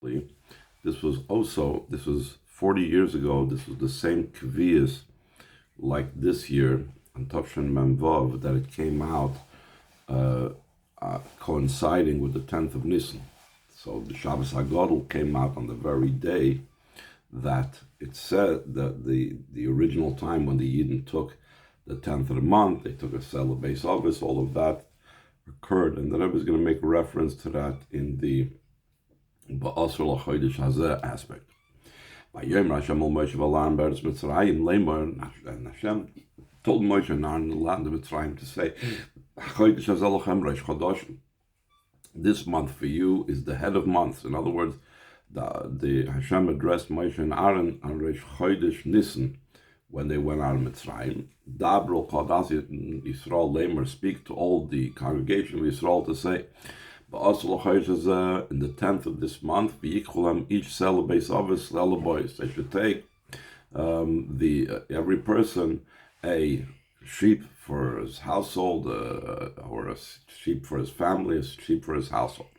historically, this was 40 years ago, this was the same kvias like this year, on Tavshin Mem Vav, that it came out coinciding with the 10th of Nisan. So the Shabbos Agdol came out on the very day that it said that the original time when the Yidden took the 10th of the month, they took a cell of Avis, all of that occurred, and the Rebbe is going to make a reference to that in the Ba'asur L'Chodesh Hazeh aspect. And Hashem told Moshe and Aaron in the land of Mitzrayim to say, this month for you is the head of months. In other words, the Hashem addressed Moshe and Aaron on Reish Chodesh Nisan when they went out of Mitzrayim. Dabro Kodas Yisrael Lamer, speak to all the congregation of Yisrael to say, in the 10th of this month, v'yikchulem each cell of base office, boys. They should take every person a sheep for his household, or a sheep for his family, a sheep for his household.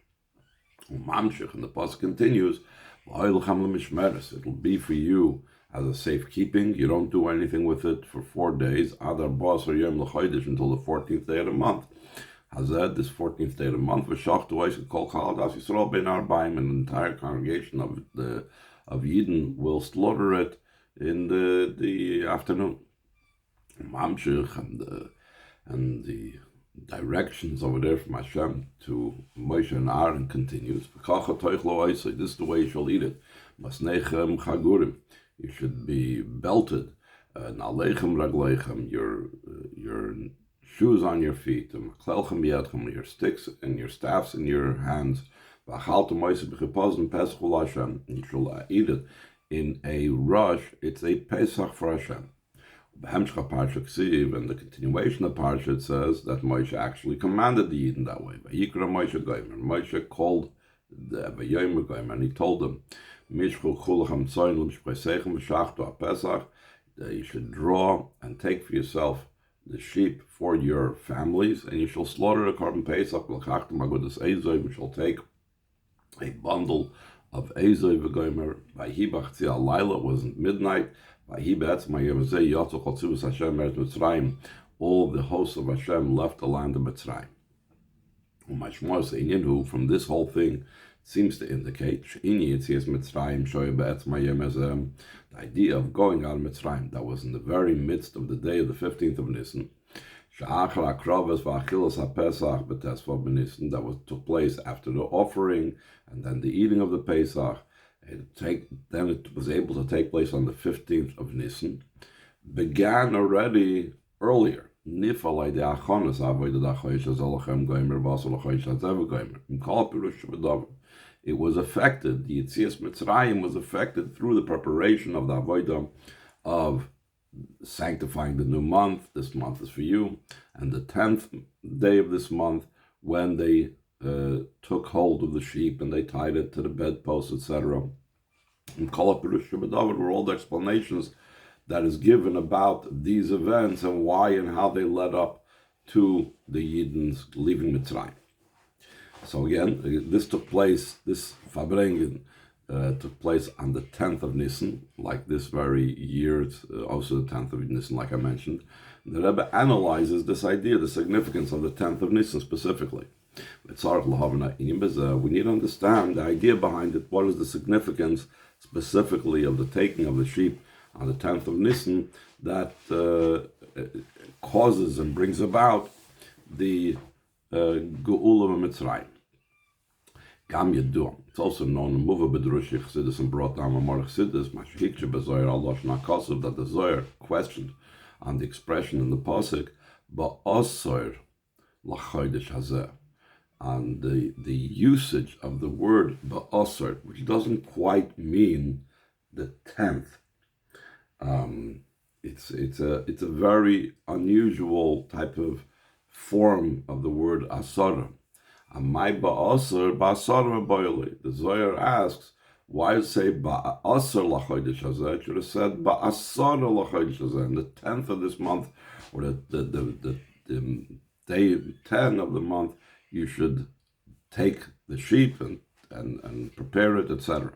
And the pasuk continues, it'll be for you as a safekeeping. You don't do anything with it for 4 days, until the 14th day of the month. Hazed, this 14th day of the month, and an entire congregation of Yidden will slaughter it in the afternoon. And the directions over there from Hashem to Moshe and Aaron continues. This is the way you shall eat it. You should be belted. Your shoes on your feet, your sticks and your staffs in your hands. You shall eat it in a rush. It's a Pesach for Hashem. And the continuation of Parsha, it says that Moshe actually commanded the Yidden that way. Moshe called the Vayomer Goymer, and he told them, that you should draw and take for yourself the sheep for your families, and you shall slaughter a korban Pesach. You shall take a bundle of Ezoi v'goymer. It was midnight. All the hosts of Hashem left the land of Mitzrayim. Who from this whole thing seems to indicate the idea of going out of Mitzrayim, that was in the very midst of the day of the 15th of Nisan. That took place after the offering and then the eating of the Pesach. Then it was able to take place on the 15th of Nisan. Began already earlier. It was affected, the Yetzias Mitzrayim was affected through the preparation of the Avodah of sanctifying the new month. This month is for you. And the 10th day of this month, when they took hold of the sheep and they tied it to the bedpost, etc. And Kol HaPerush Shabbat were all the explanations that is given about these events and why and how they led up to the Yidden's leaving Mitzrayim. So again, this Farbrengen took place on the 10th of Nisan, like this very year. It's also the 10th of Nisan, like I mentioned. The Rebbe analyzes this idea, the significance of the 10th of Nisan specifically. We need to understand the idea behind it. What is the significance specifically of the taking of the sheep on the 10th of Nisan that causes and brings about the Geula of Mitzrayim? Gam Yedu. It's also known in Muva B'Drushi Chassidus and brought down Amar Chassidus, Mashikche B'Zoyer Al-Lashon HaKosav, that the Zoyer questioned on the expression in the Pasuk, Ba'asor L'Chodesh Hazeh, on the usage of the word Ba'asor, which doesn't quite mean the 10th. It's a very unusual type of form of the word Asara. My ba'asar boili. The Zohar asks, why say ba'asar l'chodesh hazeh? It should have said ba'asar l'chodesh hazeh. And the 10th of this month, or the day 10 of the month, you should take the sheep and and prepare it, etc.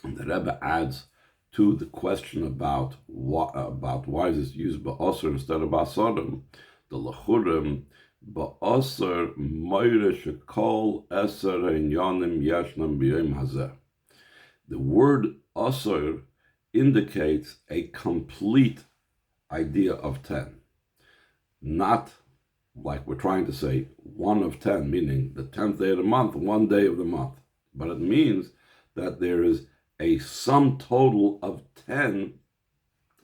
And the Rebbe adds to the question about why is this used ba'asr instead of ba'asarim, the lachurim ba'asr moire shekol eser inyanim yeshnam b'yom hazeh. The word asr indicates a complete idea of 10, not like we're trying to say 1 of 10, meaning the 10th day of the month, 1 day of the month, but it means that there is a sum total of 10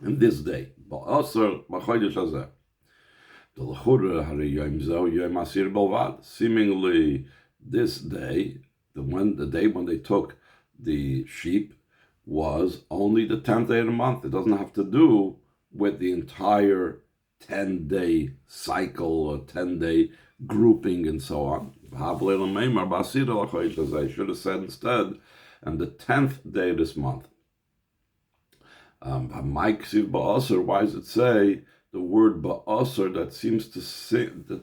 in this day. Seemingly, this day, the day when they took the sheep, was only the 10th day of the month. It doesn't have to do with the entire 10-day cycle or 10-day grouping and so on. I should have said instead, and the 10th day of this month. Why does it say the word ba'asr that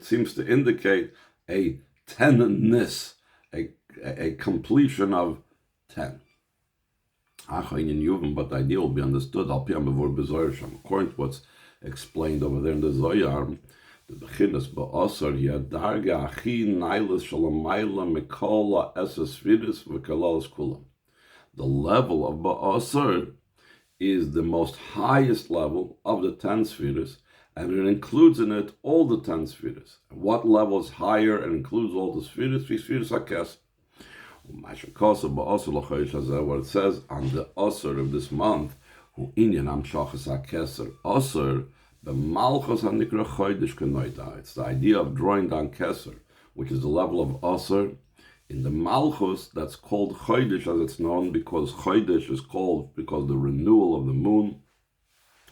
seems to indicate a tenness, a completion of 10? But the idea will be understood according to what's explained over there in the Zohar. The beginnes ba'asr yadarga achi nailas shalamayla mikola esesvidis v'kalalas kulam. The level of ba'asr is the most highest level of the 10 spheres, and it includes in it all the 10 spheres. What level is higher and includes all the spheres? Three spheres are kes. What it says on the asr of this month, hu inyan am shachas ha-keser asr. It's the idea of drawing down Keser, which is the level of Asr. In the Malchus, that's called Chodesh, as it's known, because Chodesh is called because the renewal of the moon,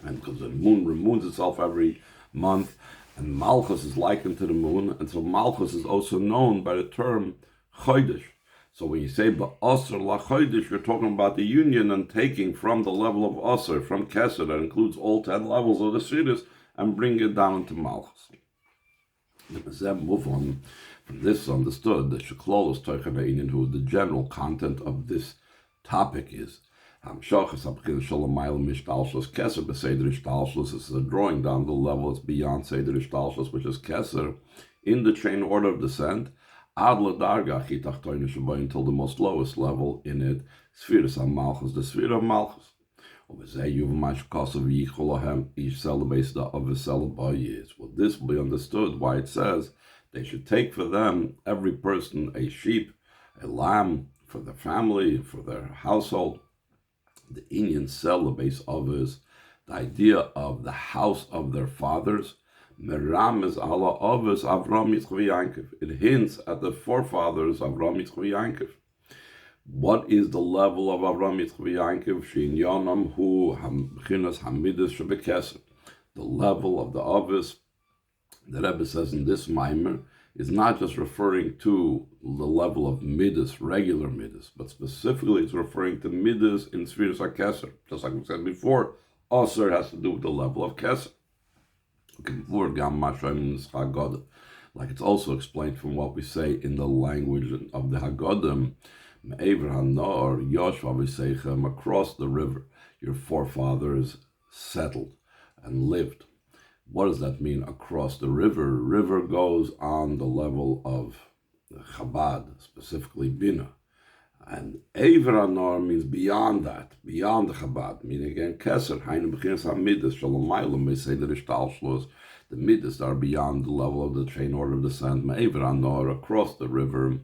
and because the moon removes itself every month, and Malchus is likened to the moon, and so Malchus is also known by the term Chodesh. So when you say Ba'asr la Chodesh, you're talking about the union and taking from the level of Asr, from Keser, that includes all 10 levels of the Siddur, and bring it down into Malchus. Move on from this understood that Sheklolos Toichaveinin, who the general content of this topic is. This is a drawing down the level that's beyond Seder Ishtalshus, which is Keser, in the chain order of descent, until the most lowest level in it, Spheres HaMalchus, the sphere of Malchus. Will this be understood why it says they should take for them, every person, a sheep, a lamb, for their family, for their household. The Inyan sell the base of is the idea of the house of their fathers. Meram is Allah Avos Avram Yitzchak Yankov. It hints at the forefathers of Avram Yitzchak Yankov. What is the level of Avram Yitzchak Yankov? Shein Yonam Hu Hamchinas Hamidus Shebekeser. The level of the Avos, the Rebbe says in this Maimer, is not just referring to the level of Midas, regular Midas, but specifically it's referring to Midas in Spheres HaKeser. Just like we said before, Aser has to do with the level of Keser. Like it's also explained from what we say in the language of the Haggadah, across the river, your forefathers settled and lived. What does that mean, across the river? River goes on the level of Chabad, specifically Bina. And Ever Anor means beyond that, beyond the Chabad, meaning again Keser, the Midas are beyond the level of the chain order of descent, Ever Anor, across the river,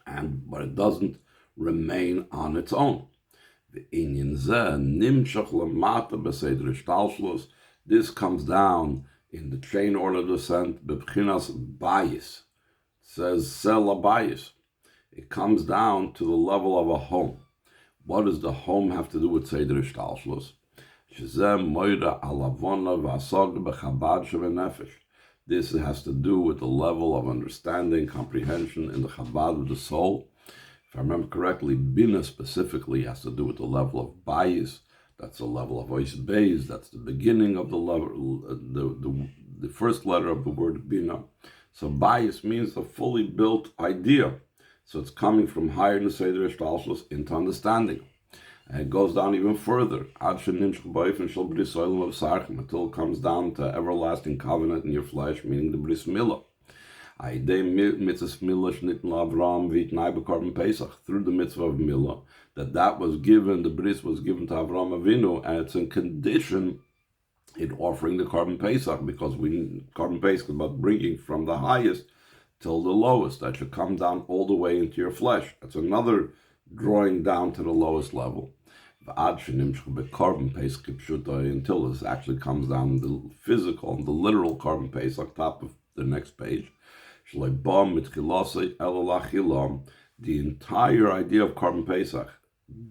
but it doesn't remain on its own. This comes down in the chain order of descent, b'bchinas bayis, says sel bayis. It comes down to the level of a home. What does the home have to do with Seder Ishtalshlus? This has to do with the level of understanding, comprehension in the Chabad of the soul. If I remember correctly, Bina specifically has to do with the level of Bayis. That's the level of Ois Beis. That's the beginning of the level, the first letter of the word Bina. So bias means a fully built idea. So it's coming from higher in the Seder Ishtalshlus into understanding. And it goes down even further. Until it comes down to everlasting covenant in your flesh, meaning the bris milah. Through the mitzvah of milah, that was given, the bris was given to Avraham Avinu, and it's in condition in offering the carbon pesach, because carbon pesach is about bringing from the highest till the lowest. That should come down all the way into your flesh. That's another drawing down to the lowest level. Until this actually comes down the physical and the literal carbon pesach, top of the next page. The entire idea of carbon pesach,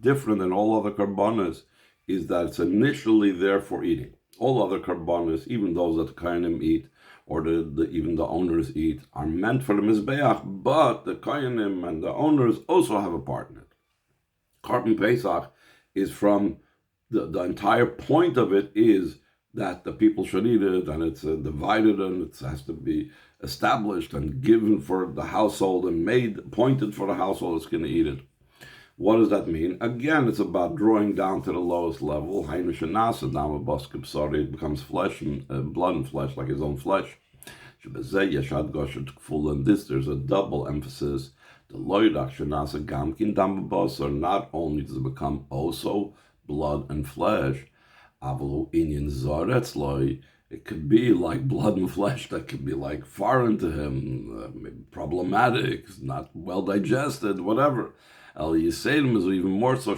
different than all other karbanos, is that it's initially there for eating. All other karbanos, even those that the kohanim eat, or even the owners eat, are meant for the mizbeach, but the kohanim and the owners also have a part in it. Carbon pesach is from the entire point of it is that the people should eat it, and it's divided, and it has to be established and given for the household and appointed for the household that's going to eat it. What does that mean? Again, it's about drawing down to the lowest level. It becomes flesh and blood and flesh, like his own flesh. And this, there's a double emphasis. Not only does it become also blood and flesh, it could be like blood and flesh that could be like foreign to him, problematic, not well digested, whatever. El Yisraelim is even more so.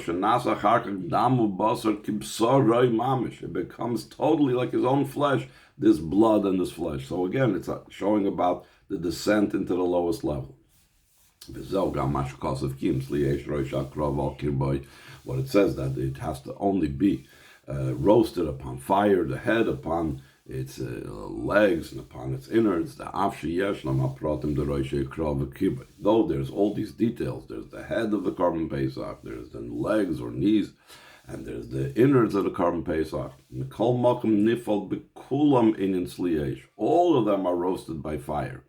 It becomes totally like his own flesh, this blood and this flesh. So again, it's showing about the descent into the lowest level. What it says, that it has to only be roasted upon fire, the head upon its legs and upon its innards. Though there's all these details, there's the head of the carbon pesach, there's the legs or knees, and there's the innards of the carbon pesach. All of them are roasted by fire.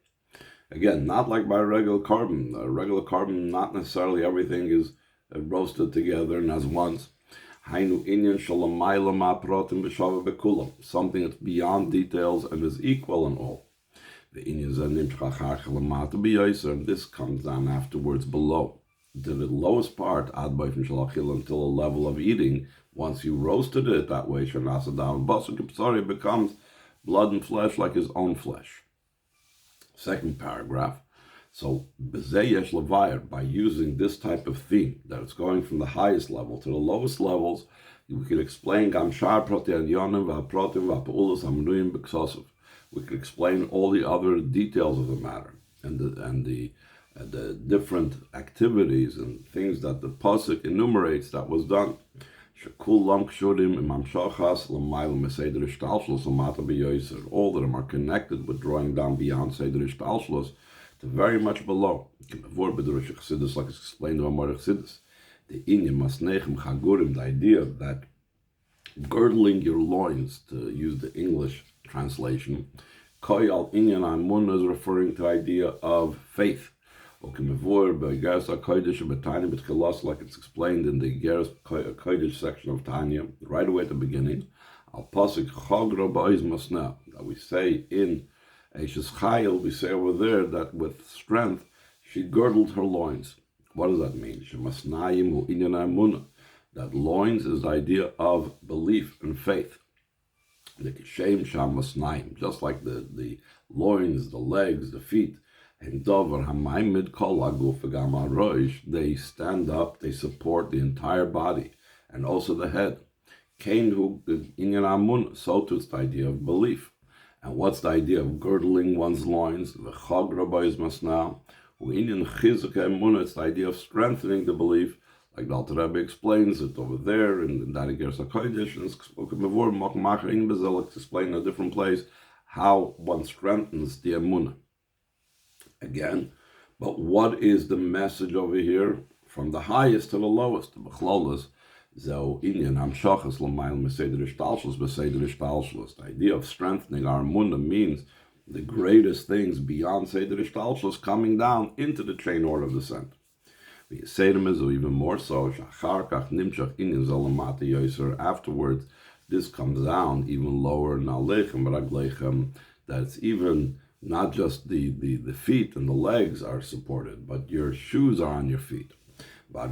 Again, not like by regular carbon. Regular carbon, not necessarily everything is roasted together and as once. Something that's beyond details and is equal in all. And this comes down afterwards below. To the lowest part, until a level of eating. Once you roasted it that way, it becomes blood and flesh like his own flesh. Second paragraph. So, by using this type of theme, that it's going from the highest level to the lowest levels, we could explain we could explain all the other details of the matter and the different activities and things that the pasuk enumerates that was done. All of them are connected with drawing down beyond Seder Ishtalshlus to very much below. Like it's explained in Amar Chassidus. The idea that girdling your loins, to use the English translation, koyal inyan amun is referring to the idea of faith. Like it's explained in the Geras Kodesh section of Tanya, right away at the beginning. That we say in Eishes Chayil, we say over there that with strength she girdled her loins. What does that mean? That loins is the idea of belief and faith. Just like the loins, the legs, the feet. They stand up, they support the entire body and also the head. So too it's the idea of belief. And what's the idea of girdling one's loins? It's the idea of strengthening the belief, like the Alter Rebbe explains it over there in the Geras HaKodesh, and it's explained in a different place how one strengthens the emunah. Again, but what is the message over here from the highest to the lowest? The idea of strengthening our emunah means the greatest things beyond Seder Ishtalshus coming down into the chain order of descent. Even more so, afterwards, this comes down even lower, that it's even not just the feet and the legs are supported, but your shoes are on your feet. The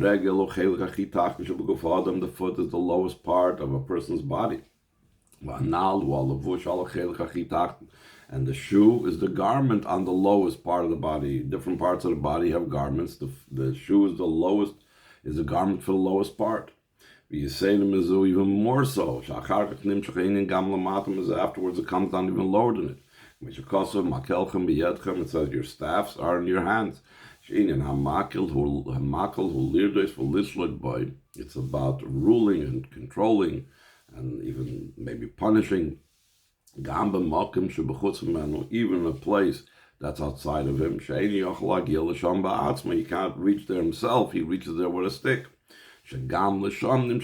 foot is the lowest part of a person's body. And the shoe is the garment on the lowest part of the body. Different parts of the body have garments. The shoe is the lowest, is a garment for the lowest part. Even more so. Afterwards, it comes down even lower than it. It says your staffs are in your hands. It's about ruling and controlling and even maybe punishing. Even a place that's outside of him. He can't reach there himself, he reaches there with a stick. Even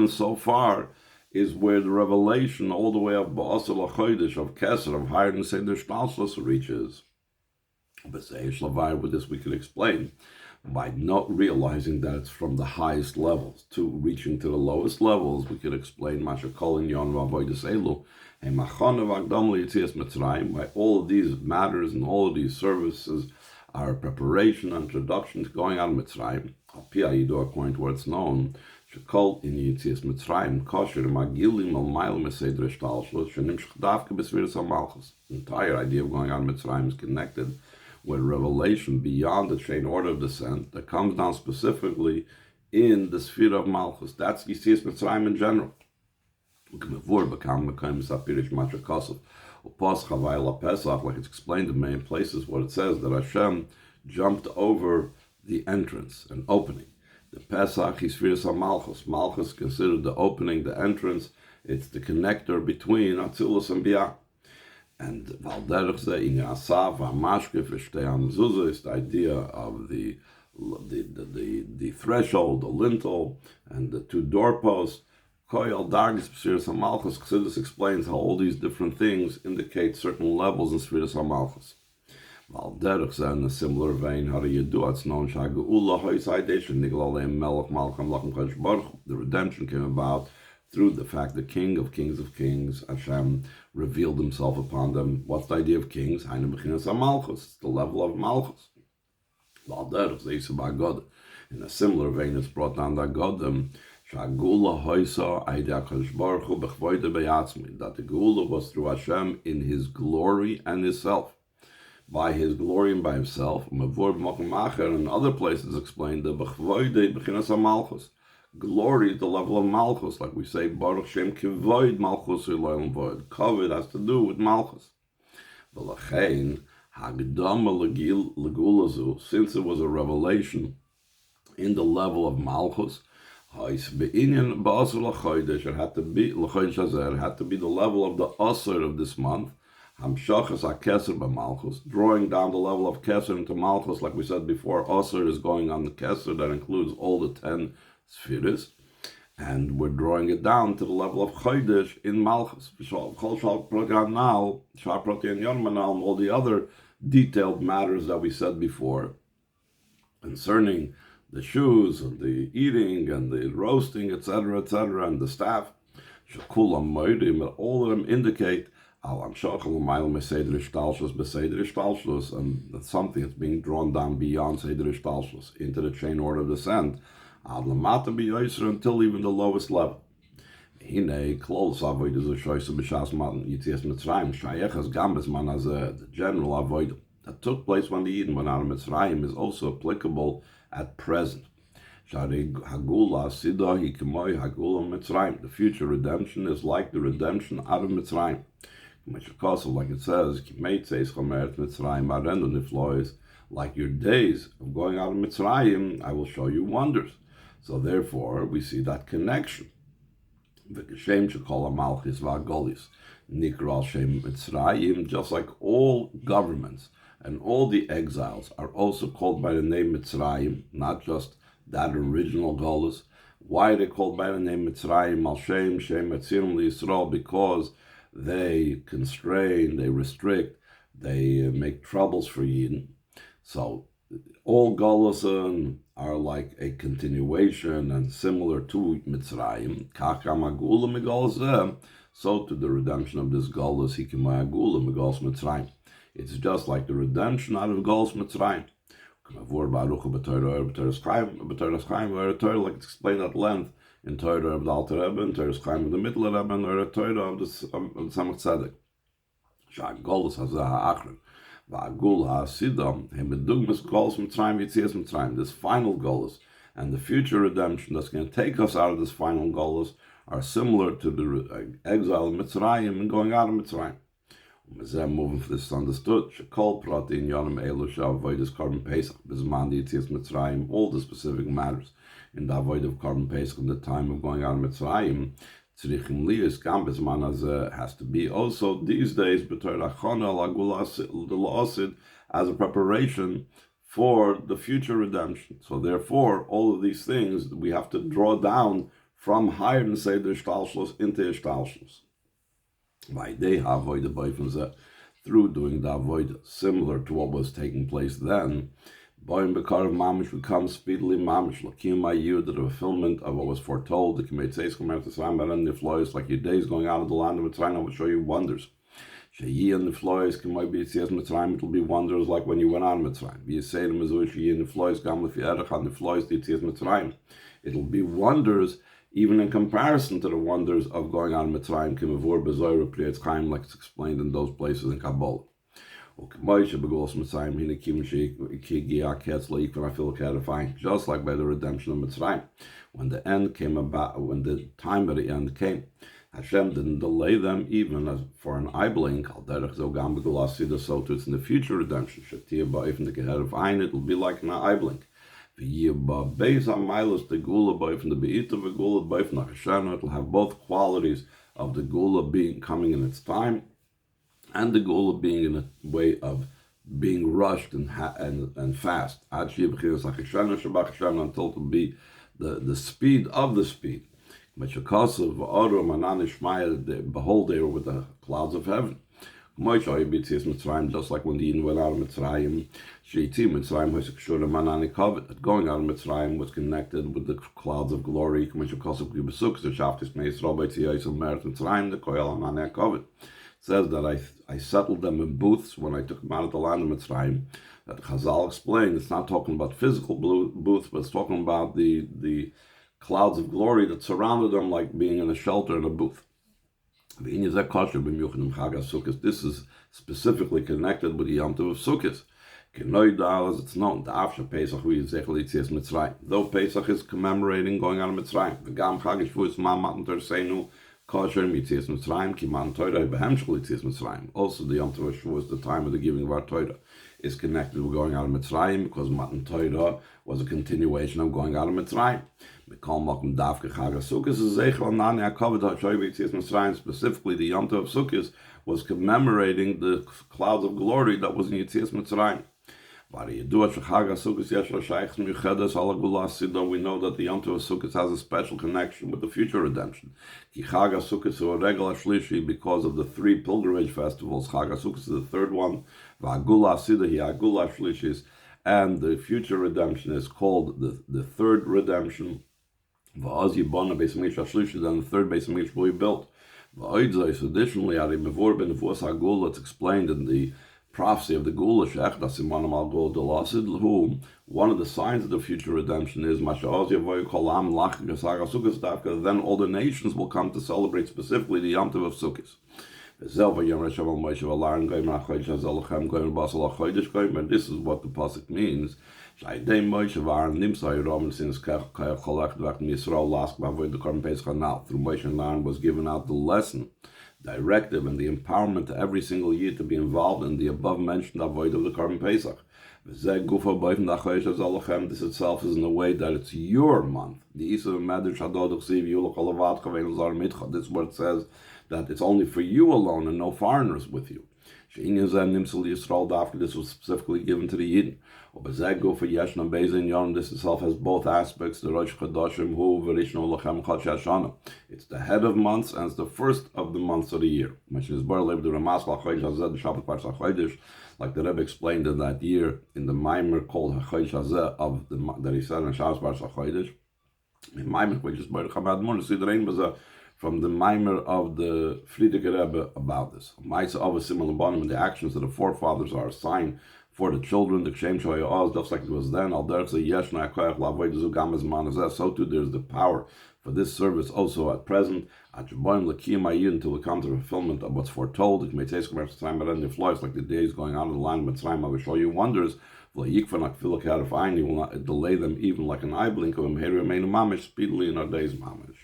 so far is where the revelation all the way of Ba'asur LaChodsh, of Kesser, of higher than Seder Shtalshus reaches. With this we can explain by not realizing that it's from the highest levels to reaching to the lowest levels. We could explain Masha Kolin Yon Vavoidus Elu and Machanav Agdam Yitzias Mitzrayim, why all of these matters and all of these services are preparation and introduction to going out of Mitzrayim. According to what it's known, Shekol in Yitzias Mitzrayim Kosher Magilim Al Mail Meseder Shtalshus Shenimshach Davke Besviras HaMalchus. The entire idea of going out of Mitzrayim is connected with revelation beyond the chain order of descent that comes down specifically in the sphere of Malchus. That's Yitzias Mitzrayim in general. Like it's explained in many places, what it says, that Hashem jumped over the entrance and opening. The Pesach is Spheres HaMalchus. Malchus is considered the opening, the entrance. It's the connector between Atzilus and Biyah. And Valderich Ze in Asav HaMashke V'Shtei HaMezuzah is the idea of the threshold, the lintel, and the two doorposts. Koyal Dargis Spheres HaMalchus. Chassidus explains how all these different things indicate certain levels in Spheres HaMalchus. Valderich Ze in a similar vein, how do you do? It's known Shagu'ula Hoysaideshin Nigla Leim Melech Malcham Lachem Chodesh Baruch. The redemption came about through the fact the King of Kings, Hashem, revealed himself upon them. What's the idea of kings? Hainu Bechinas HaMalchus. It's the level of Malchus. In a similar vein, it's brought down that Godim, Shagula Hoysa Aidei HaKadosh Baruch Hu B'chvoide Be'atzmi, that the Geula was through Hashem in His glory and His self. By His glory and by Himself. And in other places explained the B'chvoide Bechinas HaMalchus. Glory is the level of Malchus, like we say, Baruch Shem Kivoid Malchus Eloim Void. Kavod has to do with Malchus. V'lachein Hagdama Legulazu, since it was a revelation in the level of Malchus, Be'inyan Ba'asur LaChodsh, it had to be LaChodsh Hazer, it had to be the level of the Asur of this month. Hamshachas HaKeser B'Malchus, drawing down the level of Keser into Malchus, like we said before. Asur is going on the Keser, that includes all the 10 spheres, and we're drawing it down to the level of Chodesh in Malchus. And all the other detailed matters that we said before concerning the shoes and the eating and the roasting, etc., and the staff. All of them indicate and that's something that's being drawn down beyond Seder Ishtalshus into the chain order of descent until even the lowest level. The general avoid that took place when the Eden went out of Mitzrayim is also applicable at present. The future redemption is like the redemption out of Mitzrayim. Like it says, like your days of going out of Mitzrayim, I will show you wonders. So therefore, we see that connection. Just like all governments and all the exiles are also called by the name Mitzrayim, not just that original Golus. Why are they called by the name Mitzrayim? Al Shem Shem Etzirim LiYisrael, because they constrain, they restrict, they make troubles for Yidden. So all Golos are like a continuation and similar to Mitzrayim. So to the redemption of this Golos, it's just like the redemption out of Golos Mitzrayim. Like it's explained at length in Torah of the Alter Rebbe, in Torah Chaim of the Middle Rebbe, and in Torah of the Samach Tzedek. Golos hazeh ha'achron, this final Golos and the future redemption that's going to take us out of this final Golos are similar to the exile of Mitzrayim and going out of Mitzrayim. Moving for this is understood. All the specific matters in the avoid of Korban Pesach in the time of going out of Mitzrayim has to be also these days as a preparation for the future redemption. So therefore, all of these things we have to draw down from higher than say the Ishtalshlos into Ishtalshlos. Why they have avoided through doing the avoid similar to what was taking place then. Boim Bekar Mamish becomes speedily Mamish, the fulfillment of what was foretold. The Kimetzeis and the Floys, like your days going out of the land of Mitzrayim, I will show you wonders. Sheyi and the Floys can be Mitzrayim, it will be wonders like when you went out of Mitzrayim. Be say to Mizush, Sheyi and the Floys, Gamlef Yerach and the Floys, the Mitzrayim. It will be wonders even in comparison to the wonders of going out of Mitzrayim, Kimavur Bezoyra Priyetz Chaim, like it's explained in those places in Kabbalah. Just like by the redemption of Mitzrayim, when the end came about, when the time of the end came, Hashem didn't delay them even as for an eye blink. So too it's in the future redemption. It will be like an eye blink. It will have both qualities of the Gula being coming in its time, and the Gula being in a way of being rushed and fast, until it will be the speed of the speed. But behold, they were with the clouds of heaven. Just like when the Eden went out of Mitzrayim, going out of Mitzrayim was connected with the clouds of glory. Says that I settled them in booths when I took them out of the land of Mitzrayim. That Chazal explained, it's not talking about physical booths, but it's talking about the clouds of glory that surrounded them like being in a shelter in a booth. This is specifically connected with the Yom Tov of Sukkot. As it's known, though Pesach is commemorating going out of Mitzrayim, also, the Yom Tov was the time of the giving of our Torah, is connected with going out of Mitzrayim because Matan Torah was a continuation of going out of Mitzrayim. Specifically, the Yom Tov of Sukkot was commemorating the clouds of glory that was in Yetzias Mitzrayim. We know that the Yom Tov of Sukkot has a special connection with the future redemption. Because of the three pilgrimage festivals. Chag HaSukkot is the third one, and the future redemption is called the third redemption. Then the third Beis Hamikdash will be built. Additionally, it's explained in the prophecy of the Gula, who one of the signs of the future redemption is then all the nations will come to celebrate specifically the Yom Tov of Sukkot. And this is what the pasuk means. Through Moshe and Aaron was given out the lesson, directive, and the empowerment to every single year to be involved in the above-mentioned avoid of the Korban Pesach. This itself is in a way that it's your month. This is where it says that it's only for you alone and no foreigners with you. This was specifically given to the Yidden. This itself has both aspects. It's the head of months and it's the first of the months of the year. Like the Rebbe explained in that year in the Maimer called HaChodesh Hazeh of that he said in Shabbos Parshat HaChodesh. Maimer, which is from the Maimer of the Frierdiker Rebbe about this. And the actions of the forefathers are a sign for the children, the Kshem Shoya Oz, just like it was then. So too there's the power for this service also at present. Until we come to the fulfillment of what's foretold. It may take like the days going on in the land of Mitzrayim. I will show you wonders. He will not delay them even like an eye blink of him. Speedily in our days, mamish.